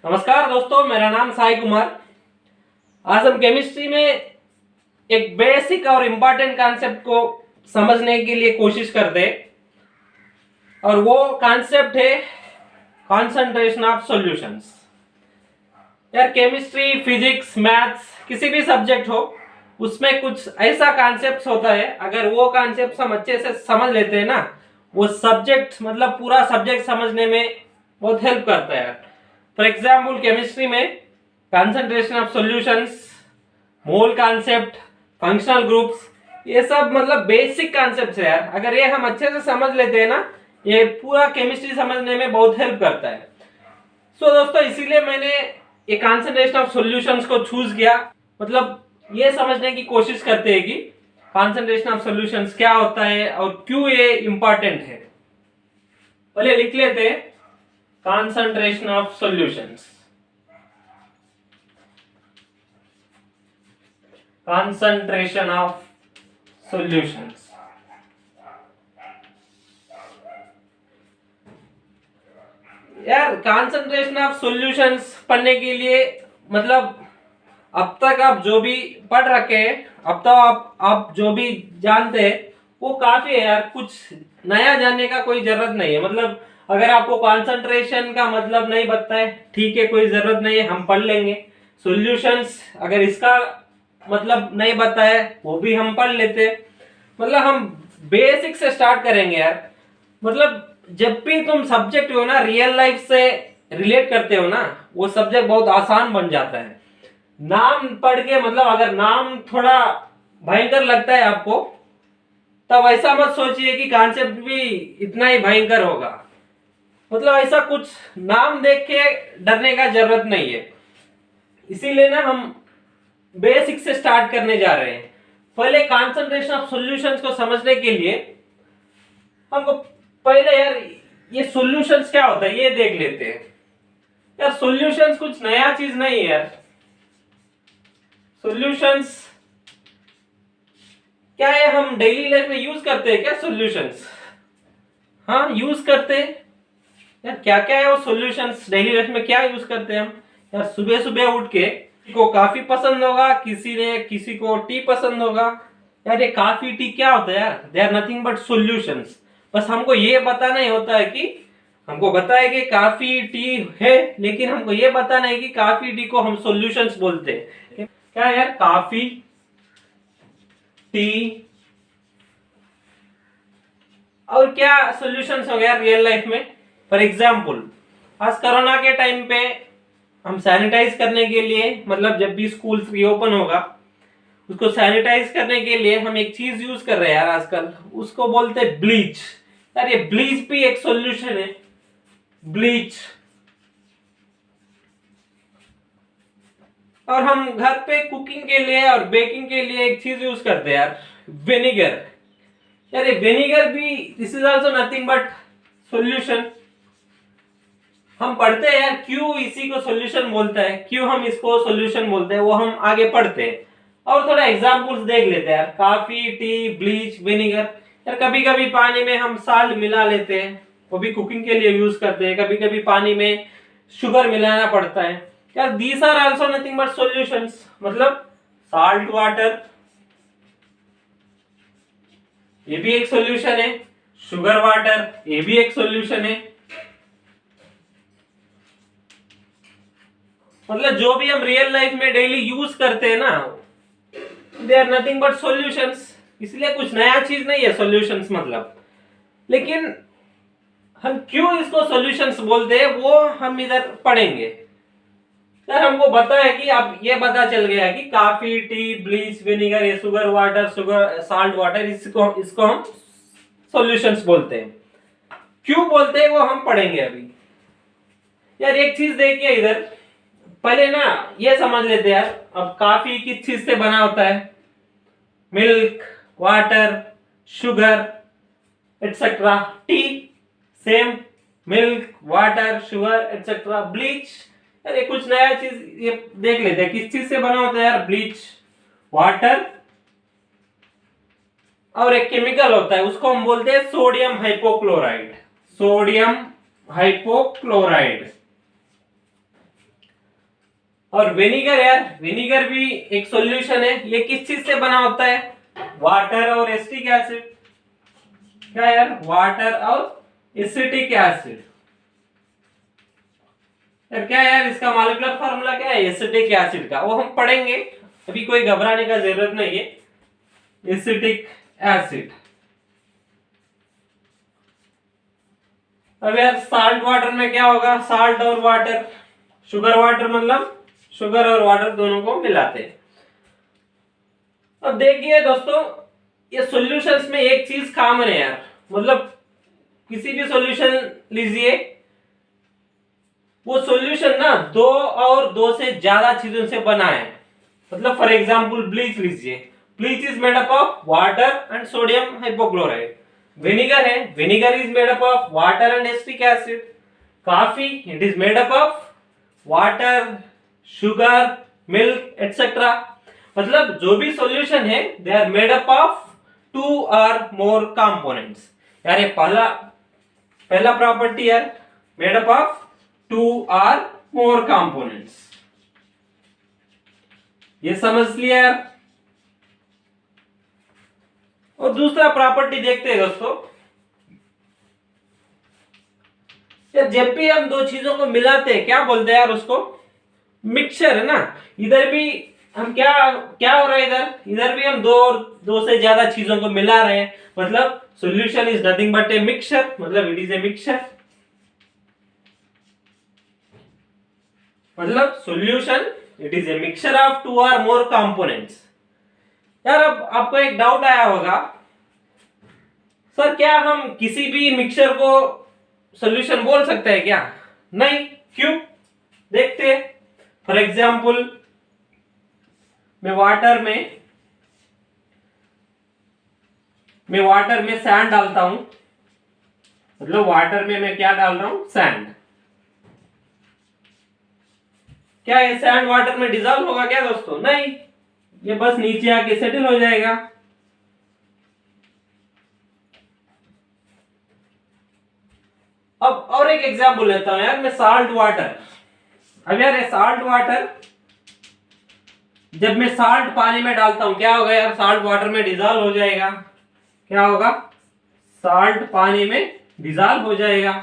नमस्कार दोस्तों, मेरा नाम साई कुमार। आज हम केमिस्ट्री में एक बेसिक और इम्पोर्टेंट कॉन्सेप्ट को समझने के लिए कोशिश करते हैं और वो कॉन्सेप्ट है कंसंट्रेशन ऑफ सॉल्यूशंस। यार केमिस्ट्री, फिजिक्स, मैथ्स किसी भी सब्जेक्ट हो उसमें कुछ ऐसा कॉन्सेप्ट होता है, अगर वो कॉन्सेप्ट हम अच्छे से समझ लेते हैं ना, वो सब्जेक्ट मतलब पूरा सब्जेक्ट समझने में बहुत हेल्प करता है। फॉर एग्जाम्पल केमिस्ट्री में concentration of solutions, mole concept, functional groups, ये सब मतलब बेसिक कॉन्सेप्ट्स है यार। अगर ये हम अच्छे से समझ लेते हैं ना, ये पूरा केमिस्ट्री समझने में बहुत हेल्प करता है। सो दोस्तों, इसीलिए मैंने ये कंसंट्रेशन ऑफ सॉल्यूशंस को चूज किया। मतलब ये समझने की कोशिश करते हैं कि कंसंट्रेशन ऑफ सॉल्यूशंस क्या होता है और क्यों ये इंपॉर्टेंट है। पहले लिख लेते हैं concentration of solutions। concentration of solutions। यार concentration of solutions पढ़ने के लिए मतलब अब तक आप जो भी पढ़ रखे हैं, अब तक आप जो भी जानते हैं वो काफी है यार। कुछ नया जानने का कोई जरूरत नहीं है। मतलब अगर आपको कंसंट्रेशन का मतलब नहीं पता है, ठीक है, कोई जरूरत नहीं है, हम पढ़ लेंगे। सॉल्यूशंस अगर इसका मतलब नहीं पता है वो भी हम पढ़ लेते हैं। मतलब हम बेसिक से स्टार्ट करेंगे यार। मतलब जब भी तुम सब्जेक्ट हो ना, रियल लाइफ से रिलेट करते हो ना, वो सब्जेक्ट बहुत आसान बन जाता है। नाम पढ़ के मतलब अगर नाम थोड़ा भयंकर लगता है आपको, तब ऐसा मत सोचिए कि कॉन्सेप्ट भी इतना ही भयंकर होगा। मतलब ऐसा कुछ नाम देख के डरने का जरूरत नहीं है। इसीलिए ना हम बेसिक से स्टार्ट करने जा रहे हैं। पहले कंसंट्रेशन ऑफ सॉल्यूशंस को समझने के लिए हमको पहले यार ये सॉल्यूशंस क्या होता है ये देख लेते हैं। यार सॉल्यूशंस कुछ नया चीज नहीं है यार। सॉल्यूशंस क्या है, हम डेली लाइफ में यूज करते हैं क्या सॉल्यूशंस? हाँ, यूज करते हैं यार। क्या क्या है वो सॉल्यूशंस, डेली लाइफ में क्या यूज करते हैं हम? यार सुबह सुबह उठ के किसी को काफी पसंद होगा, किसी को टी पसंद होगा। यार ये काफी टी क्या होता है यार? They are nothing but solutions. बस हमको ये बताना ही होता है कि हमको बताया कि काफी टी है, लेकिन हमको ये बताना है कि काफी टी को हम सॉल्यूशंस बोलते हैं। क्या यार? काफी टी और क्या सॉल्यूशंस हो गया रियल लाइफ में? फॉर एग्जाम्पल आज कोरोना के टाइम पे हम सैनिटाइज करने के लिए, मतलब जब भी स्कूल रीओपन होगा उसको सैनिटाइज करने के लिए हम एक चीज यूज कर रहे हैं यार आजकल, उसको बोलते हैं ब्लीच। यार ये ब्लीच भी एक सॉल्यूशन है, ब्लीच। और हम घर पे कुकिंग के लिए और बेकिंग के लिए एक चीज यूज करते हैं यार, विनेगर। यार ये विनेगर भी this is also nothing but solution. हम पढ़ते हैं यार क्यों इसी को सॉल्यूशन बोलता है, क्यों हम इसको सॉल्यूशन बोलते हैं, वो हम आगे पढ़ते हैं। और थोड़ा एग्जांपल्स देख लेते हैं यार। काफी, टी, ब्लीच, विनेगर। यार कभी कभी पानी में हम साल्ट मिला लेते हैं, वो भी कुकिंग के लिए यूज करते हैं। कभी कभी पानी में शुगर मिलाना पड़ता है। यार these are also nothing but solutions. मतलब साल्ट वाटर ये भी एक सॉल्यूशन है, शुगर वाटर ये भी एक सॉल्यूशन है। मतलब जो भी हम रियल लाइफ में डेली यूज करते हैं ना, they are nothing but solutions. इसलिए कुछ नया चीज नहीं है सॉल्यूशंस मतलब। लेकिन हम क्यों इसको सॉल्यूशंस बोलते हैं वो हम इधर पढ़ेंगे। सर हमको पता है कि अब ये पता चल गया कि काफी, टी, ब्लीच, विनेगर, ये शुगर वाटर, साल्ट वाटर, इसको हम सॉल्यूशंस बोलते हैं। क्यों बोलते हैं वो हम पढ़ेंगे अभी। यार एक चीज देखिए इधर, पहले ना ये समझ लेते हैं यार, अब काफी किस चीज से बना होता है? Milk, water, sugar etcetera. T same, milk, water, sugar etcetera. Bleach, यार ये कुछ नया चीज ये देख लेते हैं किस चीज से बना होता है यार। ब्लीच, वाटर और एक केमिकल होता है उसको हम बोलते हैं सोडियम हाइपोक्लोराइड। सोडियम हाइपोक्लोराइड और विनेगर यार, विनेगर भी एक सॉल्यूशन है। ये किस चीज से बना होता है? वाटर और एसिटिक एसिड। क्या यार? वाटर और एसिटिक एसिड। यार क्या यार, इसका मॉलिक्यूलर फार्मूला क्या है एसिटिक एसिड का? वो हम पढ़ेंगे, अभी कोई घबराने का जरूरत नहीं है। Acetic acid. अब यार साल्ट वाटर में क्या होगा? साल्ट और वाटर, शुगर वाटर, मतलब शुगर और वाटर दोनों को मिलाते हैं। अब देखिए दोस्तों, ये सॉल्यूशंस में एक चीज कॉमन है यार, मतलब किसी भी सॉल्यूशन लीजिए, वो सॉल्यूशन ना दो और दो से ज्यादा चीजों से बना है। मतलब फॉर एग्जांपल ब्लीच लीजिए, bleach is made up of water and sodium hypochloride. Vinegar है, vinegar is made up of water and acetic acid. Coffee, it is made up of water, sugar, milk etcetera. मतलब जो भी solution है they are made up of two और more components. यार ये पहला property है, मेड अप ऑफ टू और मोर कंपोनेंट्स। ये समझ लिया यार। और दूसरा प्रॉपर्टी देखते हैं दोस्तों, यार जब भी हम दो चीजों को मिलाते हैं क्या बोलते हैं यार उसको? मिक्सचर है ना। इधर भी हम क्या क्या हो रहा है, इधर भी हम दो से ज्यादा चीजों को मिला रहे हैं। मतलब solution is nothing but a mixture, मतलब इट इज ए मिक्सचर। मतलब solution it is a mixture of two और मोर कंपोनेंट्स। यार अब आपको एक डाउट आया होगा, सर क्या हम किसी भी मिक्सचर को सॉल्यूशन बोल सकते हैं क्या? नहीं। क्यों? देखते हैं। फॉर एग्जाम्पल मैं वाटर में सैंड डालता हूं, मतलब वाटर में मैं क्या डाल रहा हूं? सैंड। क्या ये सैंड वाटर में डिजॉल्व होगा क्या दोस्तों? नहीं, ये बस नीचे आके सेटल हो जाएगा। अब और एक एग्जांपल लेता हूं यार मैं, साल्ट वाटर। अब यार ये साल्ट वाटर, जब मैं साल्ट पानी में डालता हूं क्या होगा यार? साल्ट वाटर में डिजॉल्व हो जाएगा। क्या होगा? साल्ट पानी में डिजॉल्व हो जाएगा।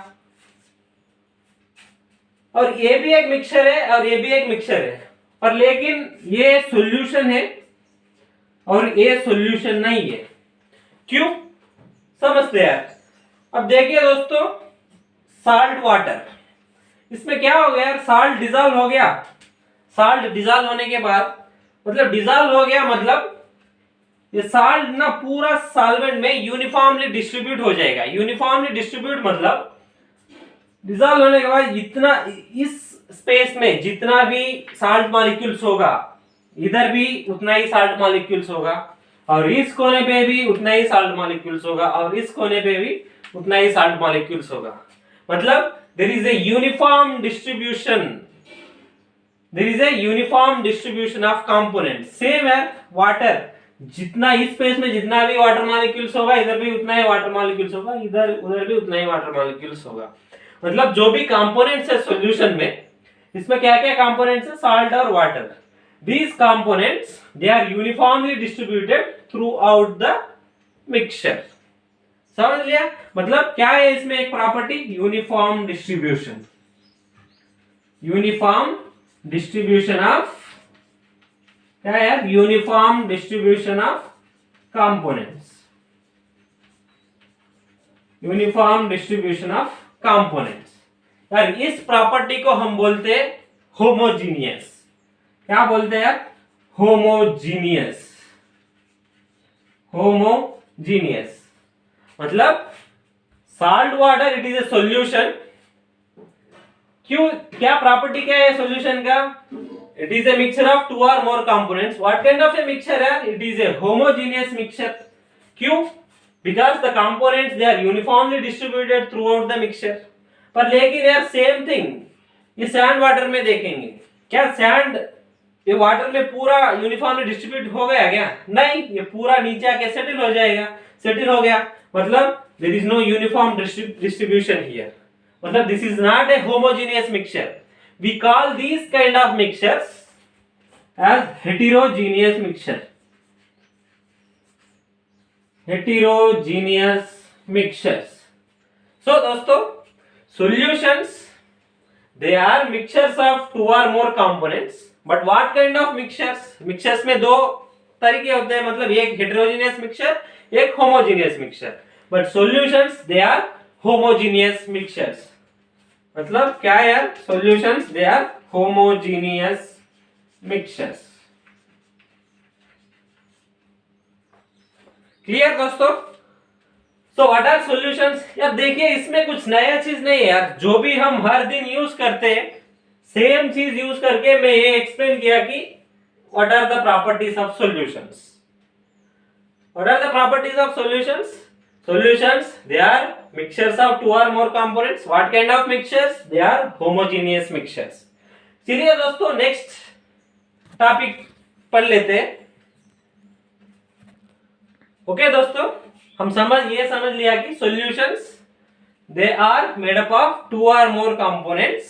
और ये भी एक मिक्सचर है और ये भी एक मिक्सचर है, पर लेकिन ये सॉल्यूशन है और ये सॉल्यूशन नहीं है। क्यों? समझते हैं। अब देखिए दोस्तों, साल्ट वाटर, इसमें क्या हो गया यार? साल्ट डिजॉल्व हो गया। साल्ट डिजॉल्व होने के बाद, मतलब डिजॉल्व हो गया मतलब ये साल्ट ना पूरा सॉल्वेंट में यूनिफॉर्मली डिस्ट्रीब्यूट हो जाएगा। यूनिफॉर्मली डिस्ट्रीब्यूट मतलब डिजॉल्व होने के बाद इतना, इस स्पेस में जितना भी साल्ट मॉलिक्यूल्स होगा, इधर भी उतना ही साल्ट मॉलिक्यूल्स होगा, और इस कोने पे भी उतना ही साल्ट मॉलिक्यूल्स होगा, और इस कोने पे भी उतना ही साल्ट मॉलिक्यूल्स होगा। मतलब there is a uniform distribution, there is a uniform distribution of component. Same है वाटर, जितना इस स्पेस में जितना भी वाटर मॉलिक्यूल्स होगा, इधर भी उतना ही वाटर मॉलिक्यूल्स होगा, इधर उधर भी उतना ही वाटर मॉलिक्यूल्स होगा। मतलब जो भी कंपोनेंट्स है सॉल्यूशन में, इसमें क्या क्या कंपोनेंट्स है? साल्ट और water. These components they are uniformly distributed throughout the mixture। समझ लिया? मतलब क्या है इसमें एक property? Uniform distribution. Uniform distribution of क्या है यार? Uniform distribution of components. Uniform distribution of components. यार इस प्रॉपर्टी को हम बोलते हैं होमोजीनियस। क्या बोलते हैं? होमोजीनियस। होमोजीनियस मतलब salt water it is a solution. क्यों? क्या प्रॉपर्टी क्या है सॉल्यूशन का? It is a mixture of two और more components. What kind of a mixture है? It is a homogeneous mixture. क्यों? Because the components they are uniformly distributed throughout the mixture. पर लेकिन यार same thing ये sand water में देखेंगे, क्या सैंड ये वाटर में पूरा यूनिफॉर्मली डिस्ट्रीब्यूट हो गया क्या? नहीं, ये पूरा नीचे आके सेटल हो जाएगा। सेटल हो गया मतलब there is no uniform distribution here. मतलब this is not a homogeneous mixture. We call this kind of mixtures as heterogeneous mixture, heterogeneous mixtures. So दोस्तों, solutions they are mixtures of two or more components. But what kind of mixtures? Mixtures में दो तरीके होते हैं, मतलब एक heterogeneous mixture, एक homogeneous mixture. But solutions they are homogeneous mixtures. मतलब क्या है यार? Solutions they are homogeneous mixtures. Clear दोस्तों? So what are solutions? यार देखिए, इसमें कुछ नया चीज नहीं है यार, जो भी हम हर दिन यूज करते हैं सेम चीज यूज करके मैं ये एक्सप्लेन किया कि what are the properties of solutions. What are the properties of solutions? Solutions they are mixtures of two और more components. What kind of mixtures? They are homogeneous mixtures. चलिए दोस्तों, next topic पढ़ लेते हैं. Okay दोस्तों, हम समझ लिया कि solutions they are made up of two और मोर कंपोनेंट्स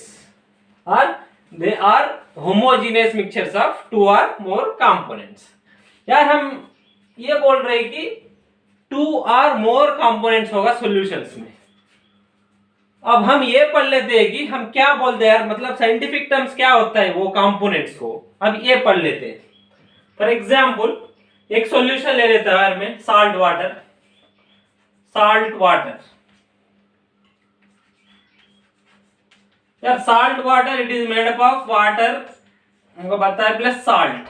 और they are homogeneous mixtures of two और मोर कंपोनेंट्स. यार हम ये बोल रहे हैं कि टू और मोर कंपोनेंट्स होगा सॉल्यूशंस में. अब हम ये पढ़ लेते हैं कि हम क्या बोलते हैं यार, मतलब साइंटिफिक टर्म्स क्या होता है वो कंपोनेंट्स को. अब ये पढ़ लेते हैं. फॉर एग्जाम्पल एक सॉल्यूशन ले लेता है में साल्ट वाटर. यार salt water it is made up of water, हमको पता है, प्लस साल्ट.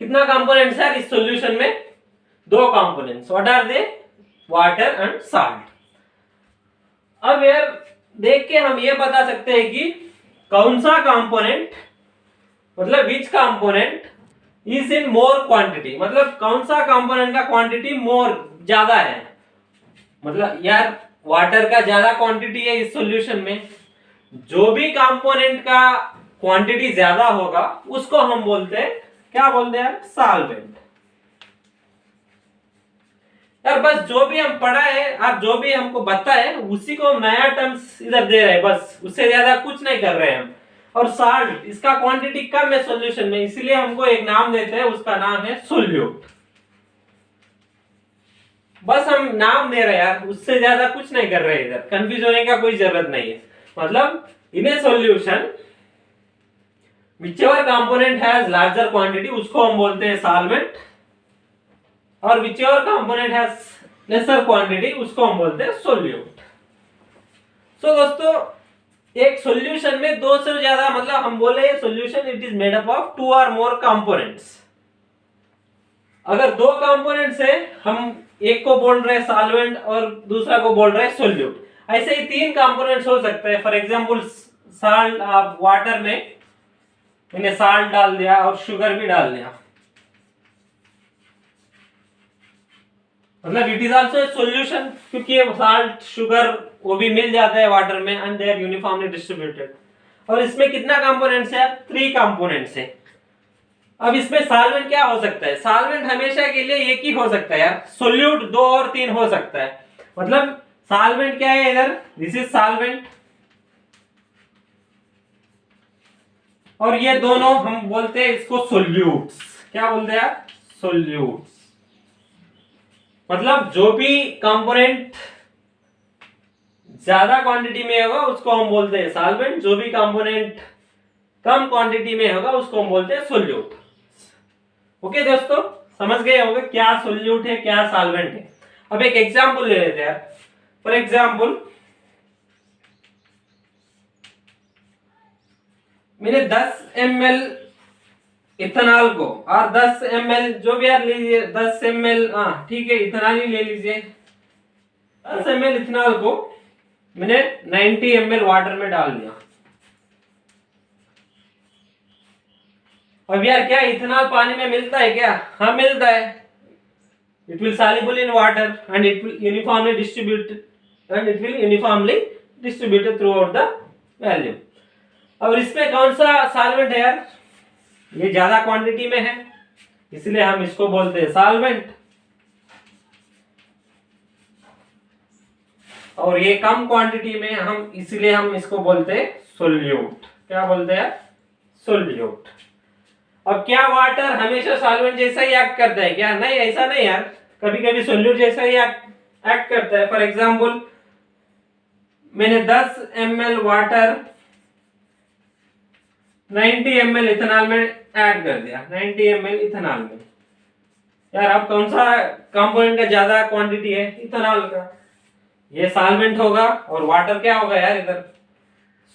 कितना कंपोनेंट्स है इस सॉल्यूशन में? दो components. What are they? Water and salt. अब यार देख के हम ये बता सकते हैं कि कौन सा कंपोनेंट, मतलब विच component is in more quantity, मतलब कौन सा कंपोनेंट का क्वांटिटी मोर ज्यादा है. मतलब यार वाटर का ज्यादा क्वांटिटी है इस सॉल्यूशन में. जो भी कंपोनेंट का क्वांटिटी ज्यादा होगा उसको हम बोलते हैं, क्या बोलते हैं? सॉल्वेंट. यार बस जो भी हम पढ़ा है और जो भी हमको बता है उसी को हम नया टर्म्स इधर दे रहे हैं, बस उससे ज्यादा कुछ नहीं कर रहे हैं हम. और साल्ट इसका क्वांटिटी कम है सॉल्यूशन में, इसलिए हमको एक नाम देते हैं, उसका नाम है सोल्यूट. बस हम नाम दे रहे हैं यार, उससे ज्यादा कुछ नहीं कर रहे हैं. इधर कंफ्यूज होने का कोई जरूरत नहीं है. मतलब in a solution whichever component has larger quantity उसको हम बोलते हैं सॉल्वेंट, और whichever component has lesser quantity उसको हम बोलते हैं सोल्यूट. सो दोस्तों, एक सॉल्यूशन में दो से ज्यादा, मतलब हम बोले solution it is made up of two और मोर कंपोनेंट्स. अगर दो कंपोनेंट्स है, हम एक को बोल रहे हैं सॉल्वेंट और दूसरा को बोल रहे हैं सोल्यूट. ऐसे ही तीन कंपोनेंट्स हो सकते हैं. फॉर एग्जांपल साल्ट, आप वाटर में मैंने साल्ट डाल दिया और शुगर भी डाल दिया, मतलब it is also a solution, क्योंकि साल्ट शुगर वो भी मिल जाता है वाटर में and they are uniformly distributed. और इसमें कितना कंपोनेंट्स है? 3 कंपोनेंट्स है. अब इसमें सॉल्वेंट क्या हो सकता है? सॉल्वेंट हमेशा के लिए एक ही हो सकता है यार. सोल्यूट 2 और 3 हो सकता है. मतलब सॉल्वेंट क्या है इधर? दिस इज सॉल्वेंट, और ये दोनों हम बोलते हैं इसको सोल्यूट्स. क्या बोलते हैं यार? सोल्यूट्स. मतलब जो भी कंपोनेंट ज्यादा क्वांटिटी में होगा उसको हम बोलते हैं सॉल्वेंट, जो भी कंपोनेंट कम क्वांटिटी में होगा उसको हम बोलते हैं सोल्यूट. ओके दोस्तों, समझ गए होंगे क्या सोल्यूट है क्या सॉल्वेंट है. अब एक एग्जांपल ले लेते हैं. फॉर एग्जांपल मैंने 10 ml इथेनॉल को और 10 ml जो भी आप लीजिए, 10 ml, हाँ ठीक है, इथेनॉल ही ले लीजिए. 10 ml इथेनॉल को मैंने 90 ml वाटर में डाल दिया. अब यार क्या इथेनॉल पानी में मिलता है क्या? हाँ मिलता है. It will soluble in water and it will uniformly distributed throughout the volume. अब इसमें कौन सा सॉल्वेंट है यार? ये ज्यादा क्वांटिटी में है इसलिए हम इसको बोलते हैं सॉल्वेंट, और ये कम क्वांटिटी में हम इसलिए हम इसको बोलते हैं सोल्यूट. क्या बोलते हैं? सोल्यूट। अब क्या वाटर हमेशा सॉल्वेंट जैसा ही एक्ट करता है क्या? नहीं, ऐसा नहीं यार, कभी कभी सोल्यूट जैसा ही एक्ट करता है। फॉर एग्जांपल मैंने 10 ml वाटर 90 ml इथेनॉल में ऐड कर दिया, 90 ml इथेनॉल में। यार अब कौन सा कंपोनेंट का ज्यादा क्वांटिटी है? इथेनॉल का। ये सॉल्वेंट होगा और वाटर क्या होगा यार? इधर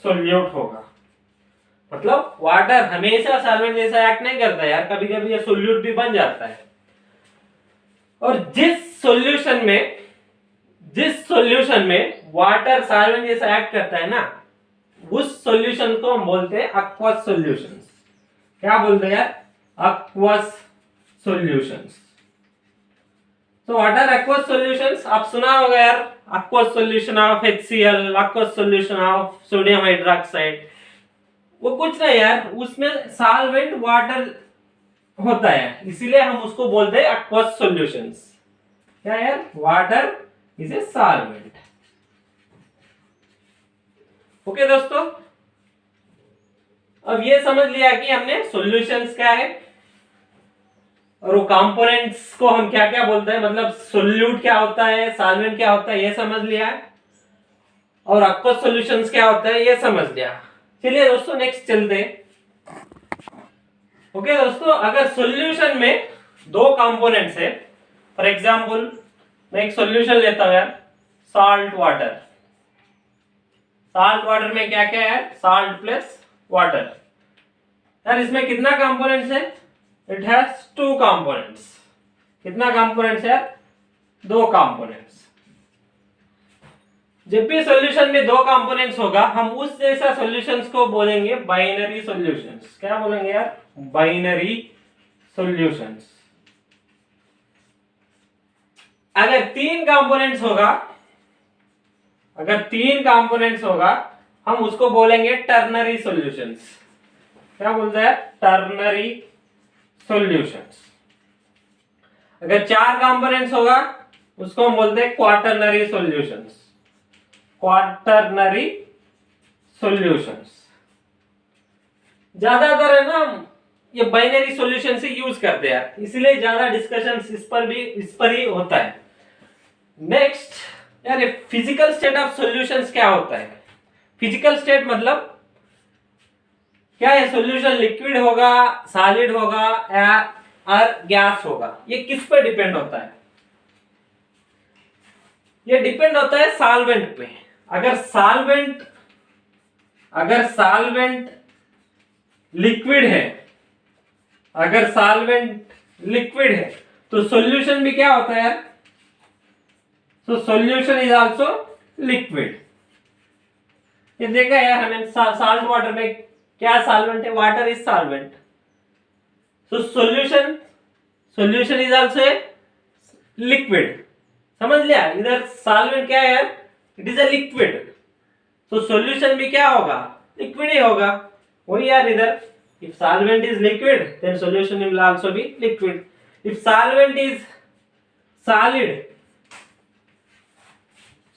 सोल्यूट होगा। मतलब वाटर हमेशा सॉल्वेंट जैसा एक्ट नहीं करता यार, कभी कभी ये सोल्यूट भी बन जाता है। और जिस सॉल्यूशन में वाटर सॉल्वेंट जैसा एक्ट करता है ना, उस सॉल्यूशन को हम बोलते हैं aqueous सॉल्यूशंस। क्या बोलते हैं यार? aqueous solutions. तो व्हाट आर aqueous सॉल्यूशंस? आप सुना होगा यार, aqueous solution of HCl, aqueous solution of sodium hydroxide. वो कुछ नहीं यार, उसमें सॉल्वेंट वाटर होता है, इसीलिए हम उसको बोलते हैं aqueous सॉल्यूशंस। क्या यार? Water is a solvent. Okay दोस्तों, अब ये समझ लिया कि हमने सॉल्यूशंस क्या है और वो कंपोनेंट्स को हम क्या क्या बोलते हैं, मतलब सोल्यूट क्या होता है, सॉल्वेंट क्या होता है, ये समझ लिया है। और aqueous सॉल्यूशंस क्या होता है ये समझ लिया। चलिए दोस्तों नेक्स्ट चलते हैं। ओके दोस्तों, अगर सॉल्यूशन में दो कंपोनेंट्स है, फॉर एग्जांपल मैं एक सॉल्यूशन लेता हूं यार, सॉल्ट वाटर। सॉल्ट वाटर में क्या क्या है? Salt plus water. यार इसमें कितना कंपोनेंट्स है? It has 2 components. कितना कंपोनेंट्स है? 2 कंपोनेंट्स। जब भी सॉल्यूशन में 2 कंपोनेंट्स होगा, हम उस जैसा सॉल्यूशंस को बोलेंगे बाइनरी सॉल्यूशंस। क्या बोलेंगे यार? Binary solutions. अगर 3 कंपोनेंट्स होगा, हम उसको बोलेंगे टर्नरी सॉल्यूशंस। क्या बोलते हैं? Ternary solutions. अगर 4 कंपोनेंट्स होगा, उसको हम बोलते हैं क्वाटरनरी सॉल्यूशंस। Quaternary solutions. ज्यादातर है ना ये बाइनरी सॉल्यूशन से यूज करते हैं, इसलिए ज्यादा डिस्कशंस इस पर ही होता है। नेक्स्ट यार, फिजिकल स्टेट ऑफ सॉल्यूशंस क्या होता है? फिजिकल स्टेट मतलब क्या है? सॉल्यूशन लिक्विड होगा, सॉलिड होगा या और गैस होगा, ये किस पर डिपेंड होता है? ये डिपेंड होता है सॉल्वेंट पे। अगर सॉल्वेंट लिक्विड है, तो सॉल्यूशन भी क्या होता है यार? So solution is also liquid। ये देखा यार हमें सॉल्ट वाटर में क्या सॉल्वेंट है? Water is solvent. So solution is also a liquid। समझ लिया? इधर सॉल्वेंट क्या है यार? It is a liquid. तो सॉल्यूशन भी क्या होगा? लिक्विड ही होगा। वही यार इधर, if solvent is liquid then solution will also be liquid। if solvent is solid,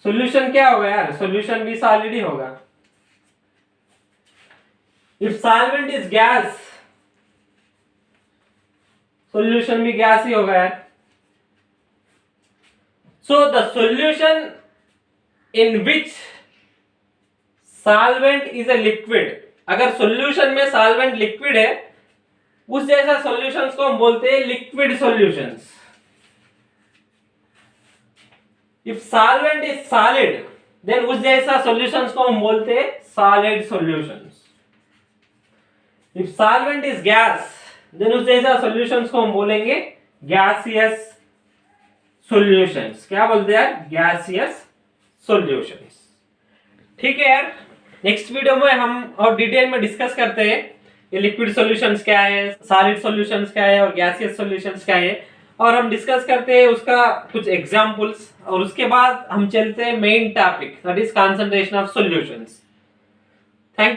solution क्या होगा यार? सॉल्यूशन भी सॉलिड ही होगा। If solvent is gas, solution भी गैस ही होगा यार। So the solution in which solvent is a liquid, अगर solution में सॉल्वेंट लिक्विड है, उस जैसा सॉल्यूशंस को हम बोलते हैं liquid solutions. If solvent is solid, then उस जैसा solutions को हम बोलते हैं solid solutions। If solvent is gas, then उस जैसा solutions को हम बोलेंगे gaseous solutions। क्या बोलते हैं? gaseous solutions। ठीक है यार, नेक्स्ट वीडियो में हम और डिटेल में डिस्कस करते हैं ये लिक्विड सॉल्यूशंस क्या है, सॉलिड सॉल्यूशंस क्या है और गैसियस सॉल्यूशंस क्या है, और हम डिस्कस करते हैं उसका कुछ एग्जांपल्स, और उसके बाद हम चलते हैं main topic, that is concentration of solutions.